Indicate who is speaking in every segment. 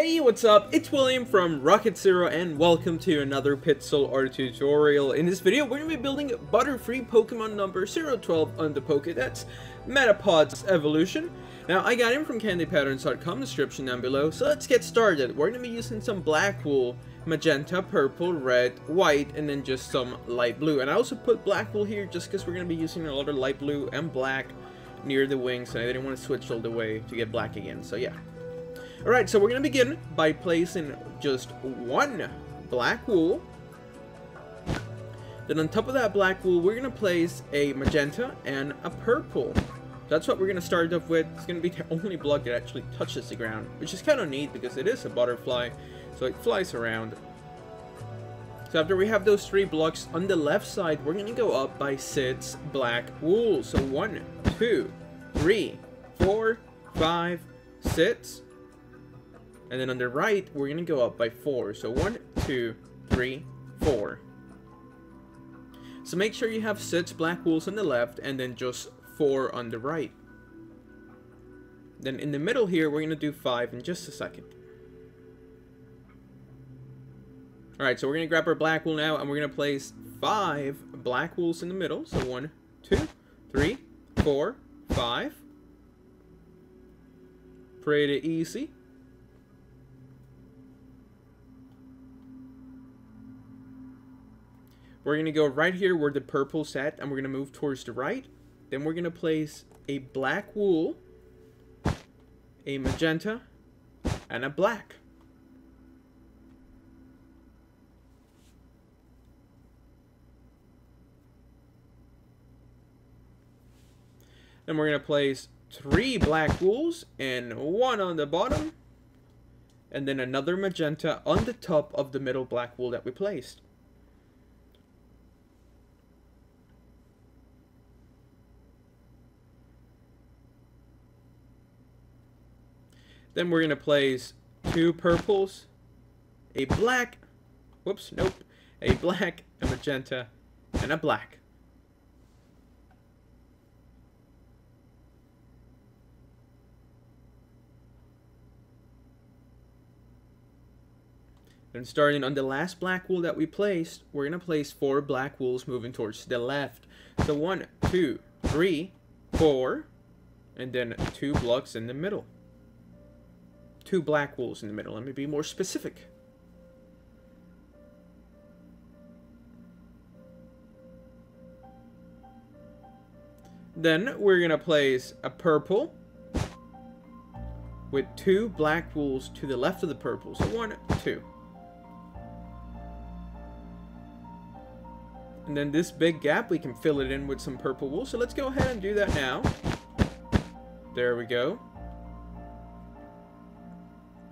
Speaker 1: Hey, what's up? It's William from Rocket Zero and welcome to another Pixel art tutorial. In this video, we're going to be building Butterfree Pokemon number 012 on the Pokédex Metapod's evolution. Now, I got him from candypatterns.com, description down below, so let's get started. We're going to be using some black wool, magenta, purple, red, white, and then just some light blue. And I also put black wool here just because we're going to be using a lot of light blue and black near the wings, and I didn't want to switch all the way to get black again, so yeah. Alright, so we're going to begin by placing just one black wool. Then on top of that black wool, we're going to place a magenta and a purple. That's what we're going to start off with. It's going to be the only block that actually touches the ground, which is kind of neat because it is a butterfly, so it flies around. So after we have those three blocks on the left side, we're going to go up by 6 black wool. So 1, 2, 3, 4, 5, 6. And then on the right, we're going to go up by 4. So 1, 2, 3, 4. So make sure you have 6 black wools on the left and then just 4 on the right. Then in the middle here, we're going to do 5 in just a second. Alright, so we're going to grab our black wool now and we're going to place 5 black wools in the middle. So 1, 2, 3, 4, 5. Pretty easy. We're going to go right here where the purple's at, and we're going to move towards the right. Then we're going to place a black wool, a magenta, and a black. Then we're going to place 3 black wools and 1 on the bottom, and then another magenta on the top of the middle black wool that we placed. Then we're going to place 2 purples, a black, whoops, nope, a black, a magenta, and a black. Then starting on the last black wool that we placed, we're going to place 4 black wools moving towards the left. So 1, 2, 3, 4, and then 2 blocks in the middle. 2 black wools in the middle. Let me be more specific. Then we're going to place a purple with 2 black wools to the left of the purple. So 1, 2. And then this big gap, we can fill it in with some purple wool. So let's go ahead and do that now. There we go.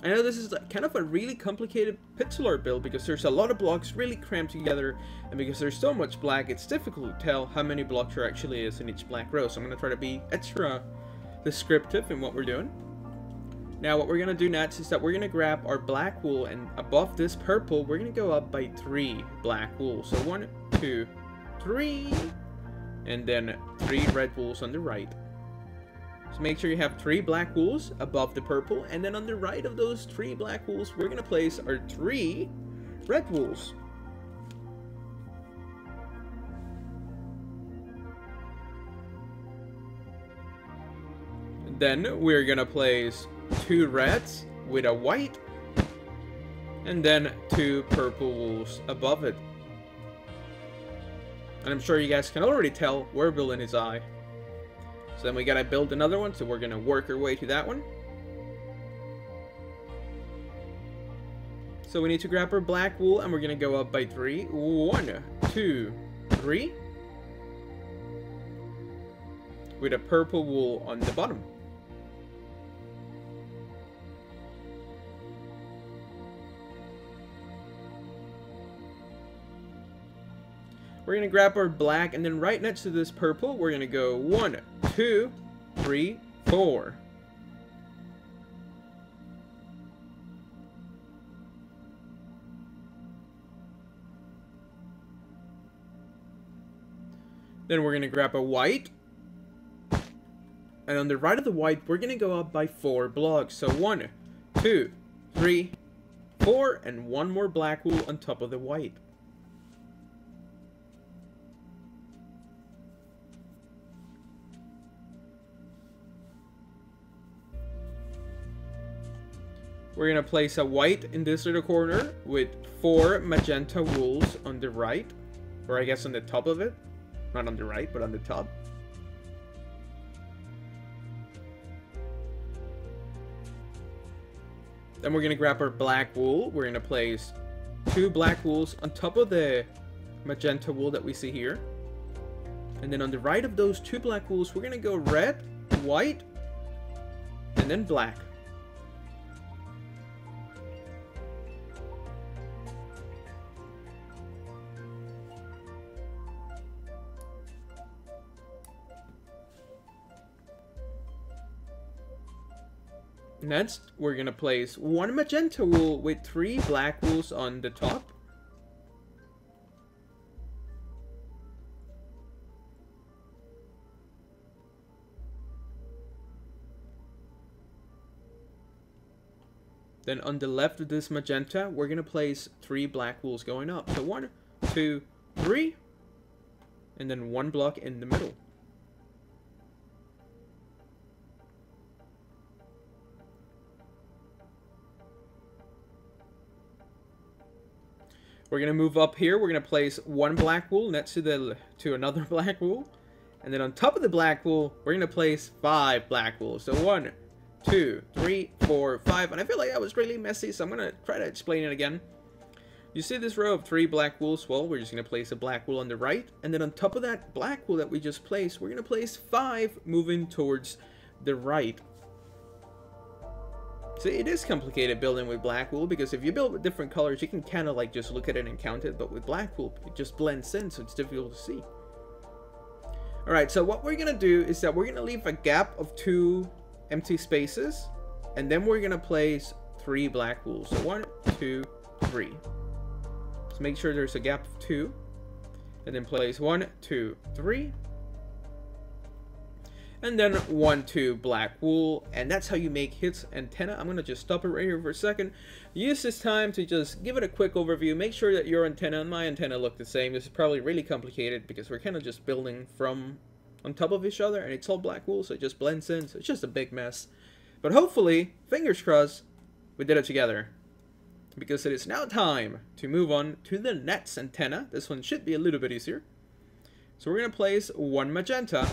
Speaker 1: I know this is kind of a really complicated pixel art build because there's a lot of blocks really crammed together, and because there's so much black, it's difficult to tell how many blocks there actually is in each black row. So I'm going to try to be extra descriptive in what we're doing. Now what we're going to do next is that we're going to grab our black wool, and above this purple, we're going to go up by 3 black wool. So 1, 2, 3, and then 3 red wools on the right. So make sure you have 3 black wools above the purple, and then on the right of those 3 black wools, we're going to place our 3 red wools. Then we're going to place 2 reds with a white, and then 2 purple wools above it. And I'm sure you guys can already tell we're building his eye. So then we gotta build another one, so we're gonna work our way to that one. So we need to grab our black wool, and we're gonna go up by 3. 1, 2, 3. With a purple wool on the bottom. We're going to grab our black, and then right next to this purple, we're going to go 1, 2, 3, 4. Then we're going to grab a white. And on the right of the white, we're going to go up by 4 blocks. So 1, 2, 3, 4, and one more black wool on top of the white. We're going to place a white in this little corner with 4 magenta wools on the right. Or I guess on the top of it. Not on the right, but on the top. Then we're going to grab our black wool. We're going to place 2 black wools on top of the magenta wool that we see here. And then on the right of those 2 black wools, we're going to go red, white, and then black. Next, we're going to place 1 magenta wool with 3 black wools on the top. Then on the left of this magenta, we're going to place 3 black wools going up. So 1, 2, 3, and then 1 block in the middle. We're going to move up here. We're going to place 1 black wool next to another black wool. And then on top of the black wool, we're going to place 5 black wools. So 1, 2, 3, 4, 5. And I feel like that was really messy, so I'm going to try to explain it again. You see this row of 3 black wools? Well, we're just going to place a black wool on the right. And then on top of that black wool that we just placed, we're going to place 5 moving towards the right. So it is complicated building with black wool, because if you build with different colors, you can kind of like just look at it and count it, but with black wool, it just blends in, so it's difficult to see. Alright, so what we're going to do is that we're going to leave a gap of 2 empty spaces, and then we're going to place 3 black wools. So 1, 2, 3. So make sure there's a gap of 2, and then place 1, 2, 3. And then 1, 2 black wool, and that's how you make his antenna. I'm gonna just stop it right here for a second. Use this time to just give it a quick overview. Make sure that your antenna and my antenna look the same. This is probably really complicated because we're kind of just building from on top of each other, and it's all black wool, so it just blends in. So it's just a big mess. But hopefully, fingers crossed, we did it together. Because it is now time to move on to the next antenna. This one should be a little bit easier. So we're gonna place 1 magenta.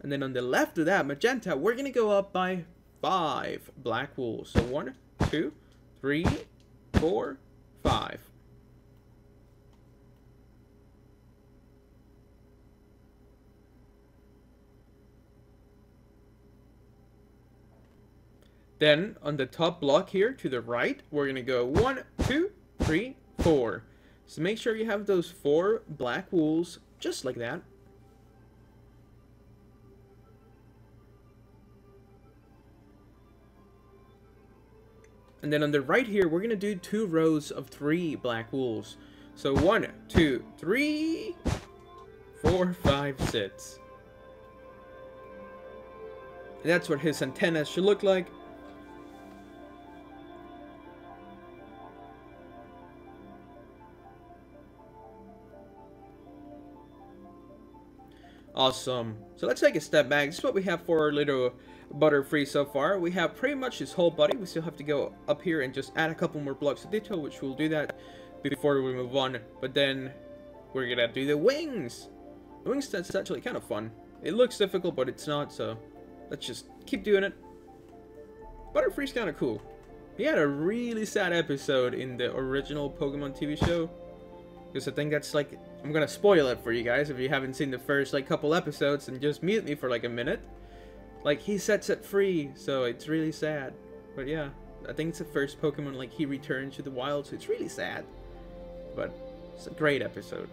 Speaker 1: And then on the left of that magenta, we're going to go up by 5 black wools. So 1, 2, 3, 4, 5. Then on the top block here to the right, we're going to go 1, 2, 3, 4. So make sure you have those 4 black wools just like that. And then on the right here, we're going to do 2 rows of 3 black wools. So 1, 2, 3, 4, 5, 6. And that's what his antenna should look like. Awesome. So let's take a step back. This is what we have for our little Butterfree so far. We have pretty much his whole body. We still have to go up here and just add a couple more blocks of detail, which we'll do that before we move on. But then we're gonna do the wings. The wings, that's actually kind of fun. It looks difficult, but it's not, so let's just keep doing it. Butterfree's kind of cool. He had a really sad episode in the original Pokemon TV show. Because I think that's like, I'm gonna spoil it for you guys if you haven't seen the first like couple episodes, and just mute me for like a minute. Like, he sets it free, so it's really sad. But yeah, I think it's the first Pokemon like he returns to the wild, so it's really sad. But it's a great episode.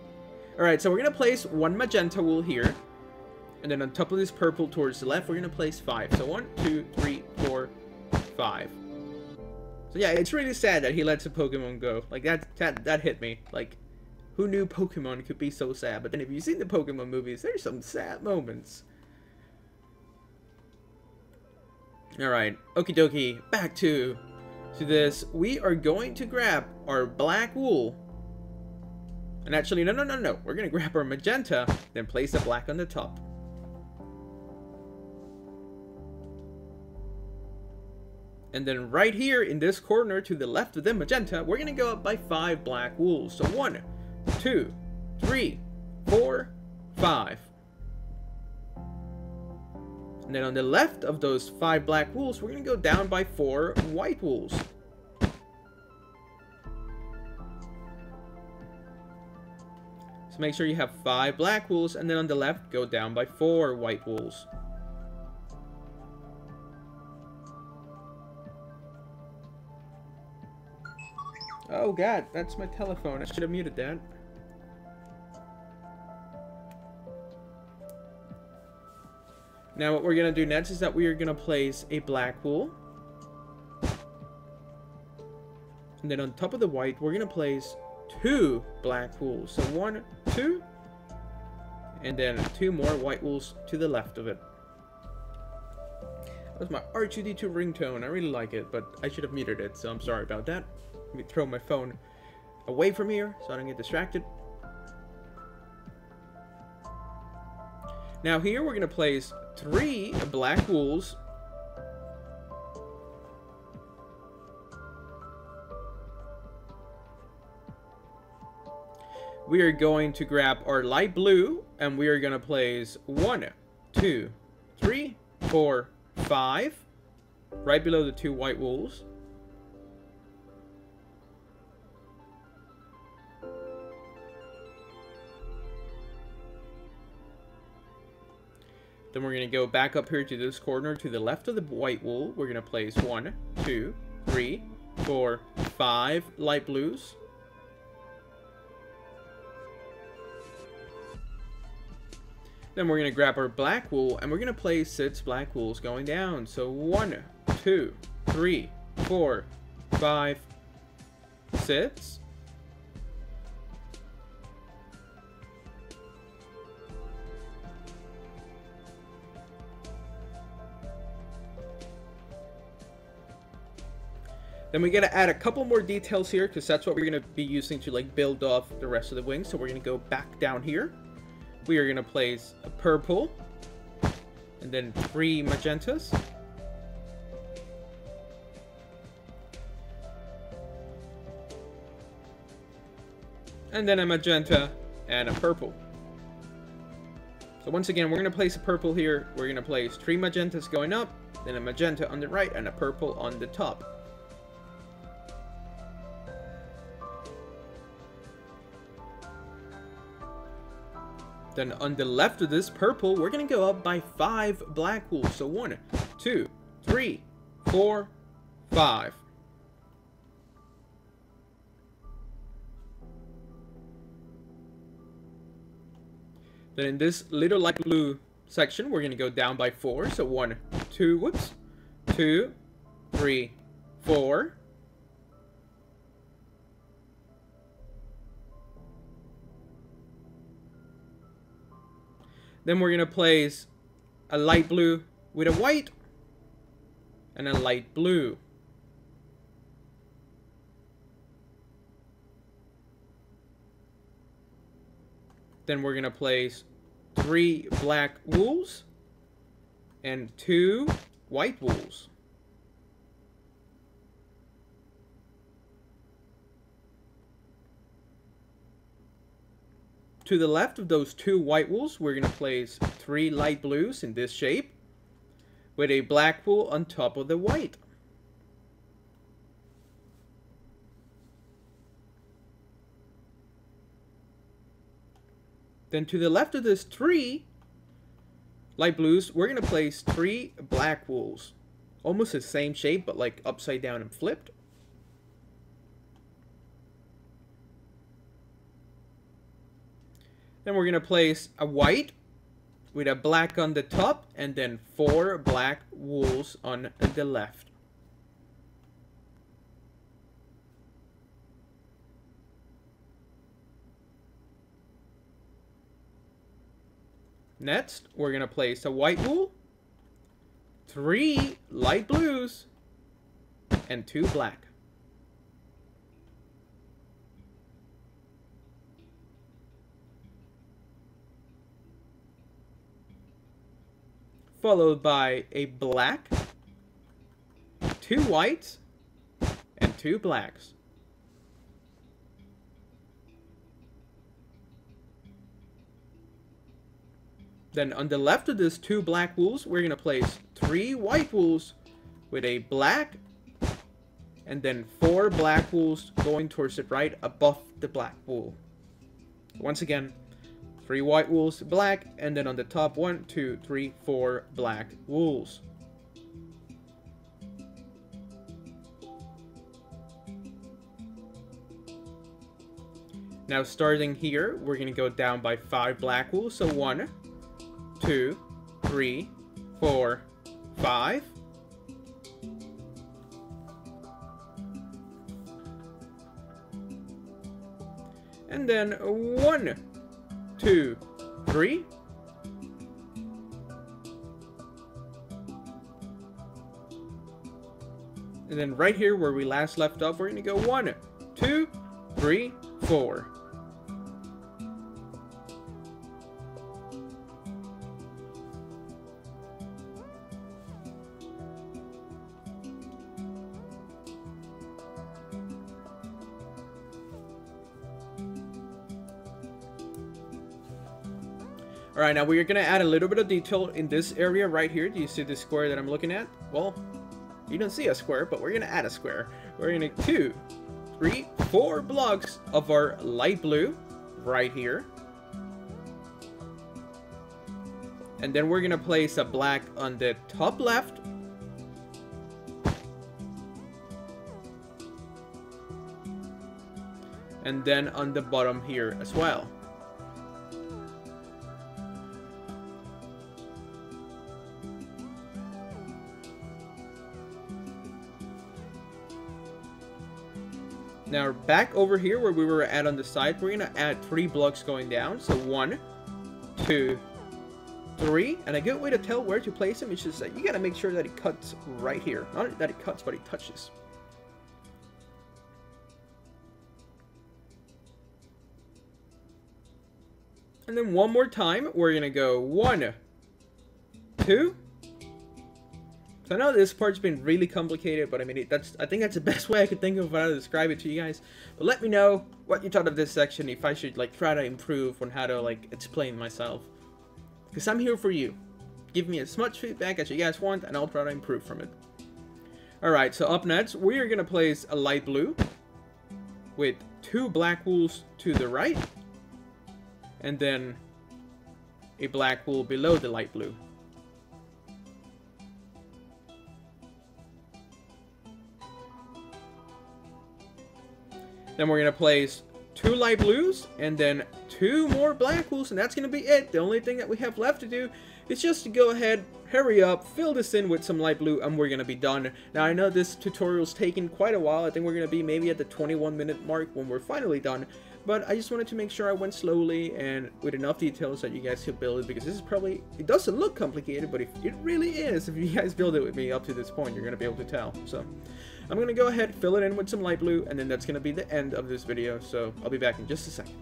Speaker 1: Alright, so we're gonna place 1 magenta wool here. And then on top of this purple towards the left, we're gonna place 5. So 1, 2, 3, 4, 5. So yeah, it's really sad that he lets a Pokemon go. Like, that hit me. Like, who knew Pokemon could be so sad? But then if you've seen the Pokemon movies, there's some sad moments. Alright, okie dokie, back to to this, we are going to grab our black wool. And actually, no. We're going to grab our magenta, then place the black on the top. And then right here in this corner to the left of the magenta, we're going to go up by 5 black wools. So 1, 2, 3, 4, 5. And then on the left of those 5 black wools, we're going to go down by 4 white wools. So make sure you have 5 black wools, and then on the left, go down by 4 white wools. Oh god, that's my telephone. I should have muted that. Now what we're going to do next is that we are going to place a black wool. And then on top of the white, we're going to place 2 black wools. So 1, 2. And then 2 more white wools to the left of it. That's my R2D2 ringtone. I really like it, but I should have muted it, so I'm sorry about that. Let me throw my phone away from here so I don't get distracted. Now here we're going to place 3 black wools. We are going to grab our light blue and we are going to place 1, 2, 3, 4, 5 right below the 2 white wools. Then we're going to go back up here to this corner to the left of the white wool. We're going to place 1, 2, 3, 4, 5 light blues. Then we're going to grab our black wool and we're going to place 6 black wools going down. So 1, 2, 3, 4, 5, 6. Then we got to add a couple more details here because that's what we're going to be using to like build off the rest of the wings. So we're going to go back down here. We are going to place a purple and then 3 magentas. And then a magenta and a purple. So once again, we're going to place a purple here. We're going to place 3 magentas going up, then a magenta on the right and a purple on the top. Then on the left of this purple, we're going to go up by 5 black wools. So 1, 2, 3, 4, 5. Then in this little light blue section, we're going to go down by 4. So 1, 2, 2, 3, 4. Then we're going to place a light blue with a white and a light blue. Then we're going to place 3 black wools and 2 white wools. To the left of those 2 white wools, we're going to place 3 light blues in this shape with a black wool on top of the white. Then to the left of this 3 light blues, we're going to place 3 black wools. Almost the same shape, but like upside down and flipped. Then we're going to place a white with a black on the top and then 4 black wools on the left. Next, we're going to place a white wool, 3 light blues, and 2 black. Followed by a black, 2 whites, and 2 blacks. Then on the left of this 2 black wools, we're going to place 3 white wools with a black, and then 4 black wools going towards the right above the black wool. Once again, 3 white wools, black, and then on the top 1, 2, 3, 4 black wools. Now starting here, we're going to go down by 5 black wools, so 1, 2, 3, 4, 5. And then 1, 2, 3. And then right here where we last left off, we're going to go 1, 2, 3, 4. Alright, now we're going to add a little bit of detail in this area right here. Do you see the square that I'm looking at? Well, you don't see a square, but we're going to add a square. We're going to 2, 3, 4 blocks of our light blue right here. And then we're going to place a black on the top left. And then on the bottom here as well. Now back over here where we were at on the side, we're going to add 3 blocks going down. So 1, 2, 3. And a good way to tell where to place them is just that you got to make sure that it cuts right here. Not that it cuts, but it touches. And then one more time, we're going to go 1, 2. So I know this part's been really complicated, but I mean, I think that's the best way I could think of how to describe it to you guys. But let me know what you thought of this section, if I should like try to improve on how to like explain myself. Because I'm here for you. Give me as much feedback as you guys want, and I'll try to improve from it. Alright, so up next, we are going to place a light blue with 2 black wools to the right, and then a black wool below the light blue. Then we're going to place 2 light blues and then 2 more black wools, and that's going to be it. The only thing that we have left to do is just to go ahead, hurry up, fill this in with some light blue, and we're going to be done. Now I know this tutorial's taken quite a while. I think we're going to be maybe at the 21-minute mark when we're finally done. But I just wanted to make sure I went slowly and with enough details that you guys could build it, because this is probably, it doesn't look complicated, but if it really is, if you guys build it with me up to this point, you're going to be able to tell. So I'm going to go ahead, fill it in with some light blue, and then that's going to be the end of this video. So I'll be back in just a second.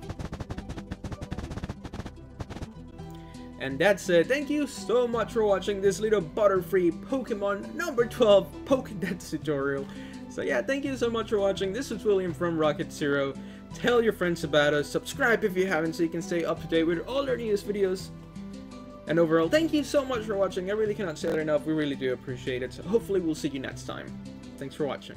Speaker 1: And that's it. Thank you so much for watching this little Butterfree Pokemon number 12 Pokédex tutorial. So yeah, thank you so much for watching. This is William from Rocket Zero. Tell your friends about us. Subscribe if you haven't so you can stay up to date with all our newest videos. And overall, thank you so much for watching. I really cannot say that enough. We really do appreciate it. So hopefully we'll see you next time. Thanks for watching.